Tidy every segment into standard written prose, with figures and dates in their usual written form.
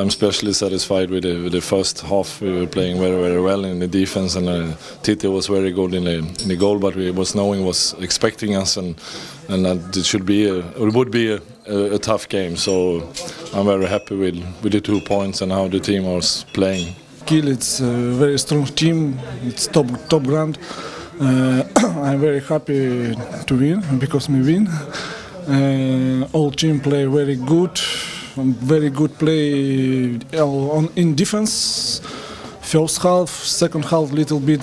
I'm especially satisfied with the first half. We were playing very well in the defense, and Tite was very good in the goal. But we was knowing was expecting us, and that it would be a tough game. So I'm very happy with the 2 points and how the team was playing. Kiel, it's a very strong team. It's top ground. I'm very happy to win because we win. All team play very good play in defense. First half, second half, little bit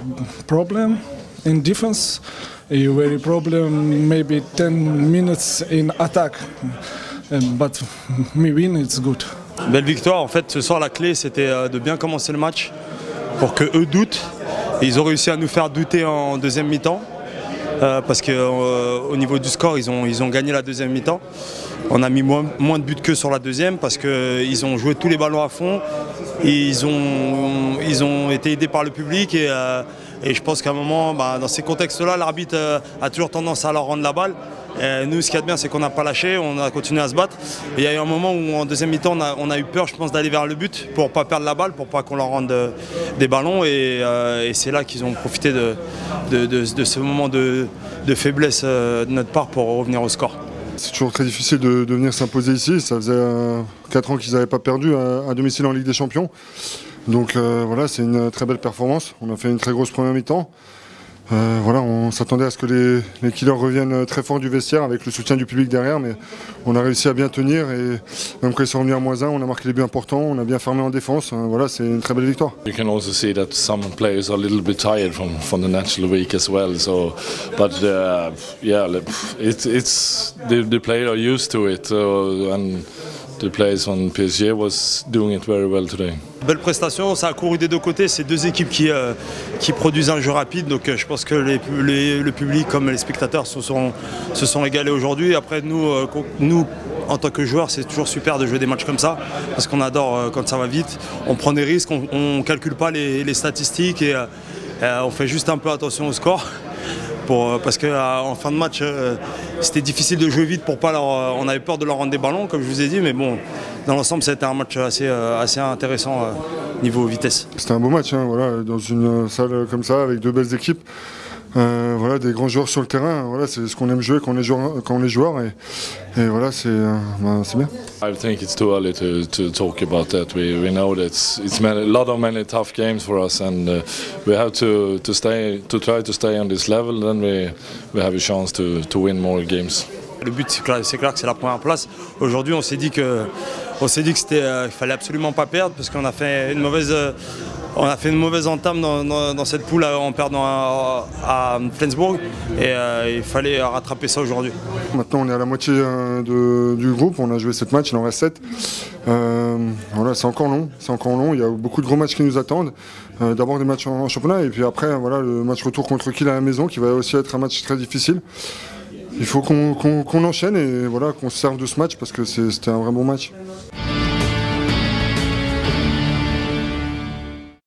problem in defense. A very problem, maybe 10 minutes in attack. But we win, it's good. Belle victoire. En fait, ce soir, la clé, c'était de bien commencer le match pour que eux doutent. Et ils ont réussi à nous faire douter en deuxième mi-temps. Parce qu'au niveau du score, ils ont gagné la deuxième mi-temps. On a mis moins de buts que sur la deuxième parce qu'ils ont joué tous les ballons à fond. Ils ont été aidés par le public et je pense qu'à un moment, dans ces contextes-là, l'arbitre a toujours tendance à leur rendre la balle. Et nous, ce qu'il y a de bien, c'est qu'on n'a pas lâché, on a continué à se battre. Et il y a eu un moment où en deuxième mi-temps, on a eu peur, je pense, d'aller vers le but pour ne pas perdre la balle, pour pas qu'on leur rende des ballons. Et c'est là qu'ils ont profité de ce moment de faiblesse de notre part pour revenir au score. C'est toujours très difficile de venir s'imposer ici. Ça faisait 4 ans qu'ils n'avaient pas perdu à domicile en Ligue des Champions. Donc voilà, c'est une très belle performance. On a fait une très grosse première mi-temps. Voilà, on s'attendait à ce que les Kielers reviennent très fort du vestiaire avec le soutien du public derrière, mais on a réussi à bien tenir et même quand ils sont revenus à -1, on a marqué les buts importants, on a bien fermé en défense. Voilà, c'est une très belle victoire. You can also see that some players are a little bit tired from the national week as well. So, but yeah, the players are used to it, and the players on PSG was doing it very well today. Belle prestation, ça a couru des deux côtés, c'est deux équipes qui produisent un jeu rapide, donc je pense que le public comme les spectateurs se sont régalés aujourd'hui. Après nous en tant que joueurs, c'est toujours super de jouer des matchs comme ça, parce qu'on adore quand ça va vite, on prend des risques, on ne calcule pas les statistiques et on fait juste un peu attention au score. Parce qu'en fin de match, c'était difficile de jouer vite on avait peur de leur rendre des ballons, comme je vous ai dit, mais bon, dans l'ensemble, c'était un match assez intéressant niveau vitesse. C'était un beau match, hein, voilà, dans une salle comme ça, avec deux belles équipes. Voilà, des grands joueurs sur le terrain, voilà, c'est ce qu'on aime jouer quand on est joueur et voilà, c'est bien. I think it's too early to talk about that. We know that it's many tough games for us, and we have to try to stay on this level. Then we have a chance to win more games. Le but, c'est clair que c'est la première place. Aujourd'hui, on s'est dit que il fallait absolument pas perdre parce qu'on a fait une mauvaise entame dans cette poule en perdant à Flensburg et il fallait rattraper ça aujourd'hui. Maintenant on est à la moitié du groupe, on a joué 7 matchs, il en reste 7. Voilà, c'est encore long, il y a beaucoup de gros matchs qui nous attendent. D'abord des matchs en championnat et puis après voilà, le match retour contre Kiel à la maison qui va aussi être un match très difficile. Il faut qu'on enchaîne et voilà, qu'on se serve de ce match parce que c'était un vrai bon match.